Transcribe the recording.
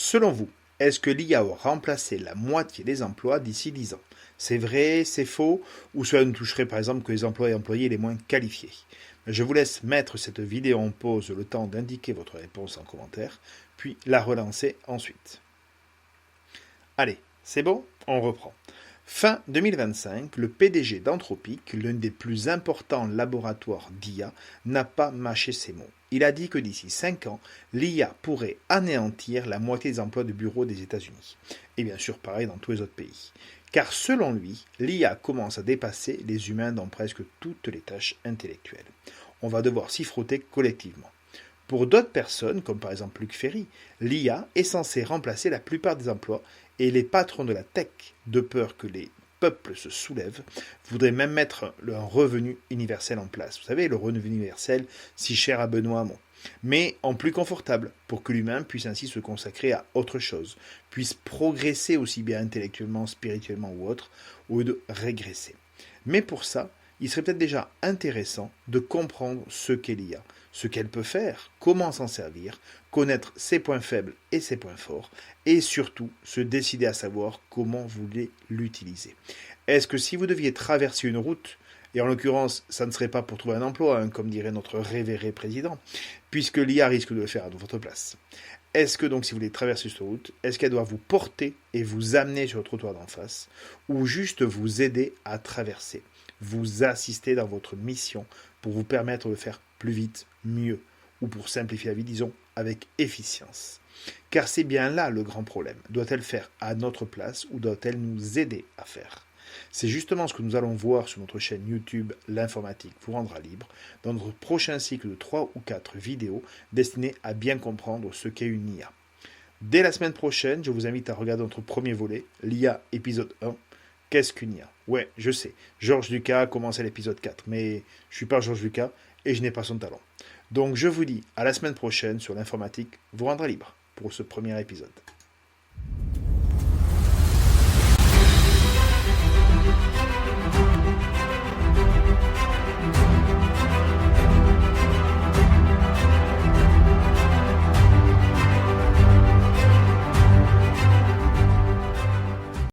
Selon vous, est-ce que l'IA aura remplacé la moitié des emplois d'ici 10 ans? C'est vrai, c'est faux, ou cela ne toucherait par exemple que les emplois et employés les moins qualifiés? Je vous laisse mettre cette vidéo en pause le temps d'indiquer votre réponse en commentaire, puis la relancer ensuite. Allez, c'est bon? On reprend. Fin 2025, le PDG d'Anthropic, l'un des plus importants laboratoires d'IA, n'a pas mâché ses mots. Il a dit que d'ici 5 ans, l'IA pourrait anéantir la moitié des emplois de bureau des États-Unis. Et bien sûr, pareil dans tous les autres pays. Car selon lui, l'IA commence à dépasser les humains dans presque toutes les tâches intellectuelles. On va devoir s'y frotter collectivement. Pour d'autres personnes, comme par exemple Luc Ferry, l'IA est censée remplacer la plupart des emplois et les patrons de la tech, de peur que les peuples se soulèvent, voudraient même mettre un revenu universel en place. Vous savez, le revenu universel si cher à Benoît Hamon. Mais en plus confortable, pour que l'humain puisse ainsi se consacrer à autre chose, puisse progresser aussi bien intellectuellement, spirituellement ou autre, au lieu de régresser. Mais pour ça, il serait peut-être déjà intéressant de comprendre ce qu'est l'IA, ce qu'elle peut faire, comment s'en servir, connaître ses points faibles et ses points forts, et surtout se décider à savoir comment vous voulez l'utiliser. Est-ce que si vous deviez traverser une route, et en l'occurrence, ça ne serait pas pour trouver un emploi, comme dirait notre révéré président, puisque l'IA risque de le faire à votre place. Est-ce que donc si vous voulez traverser cette route, est-ce qu'elle doit vous porter et vous amener sur le trottoir d'en face, ou juste vous aider à traverser, vous assister dans votre mission pour vous permettre de faire plus vite, mieux, ou pour simplifier la vie, disons, avec efficience. Car c'est bien là le grand problème. Doit-elle faire à notre place ou doit-elle nous aider à faire? C'est justement ce que nous allons voir sur notre chaîne YouTube L'informatique vous rendra libre, dans notre prochain cycle de 3 ou 4 vidéos destinées à bien comprendre ce qu'est une IA. Dès la semaine prochaine, je vous invite à regarder notre premier volet, l'IA épisode 1. Qu'est-ce qu'une IA? Ouais, je sais, Georges Lucas a commencé l'épisode 4, mais je ne suis pas Georges Lucas et je n'ai pas son talent. Donc je vous dis à la semaine prochaine sur l'informatique vous rendra libre pour ce premier épisode.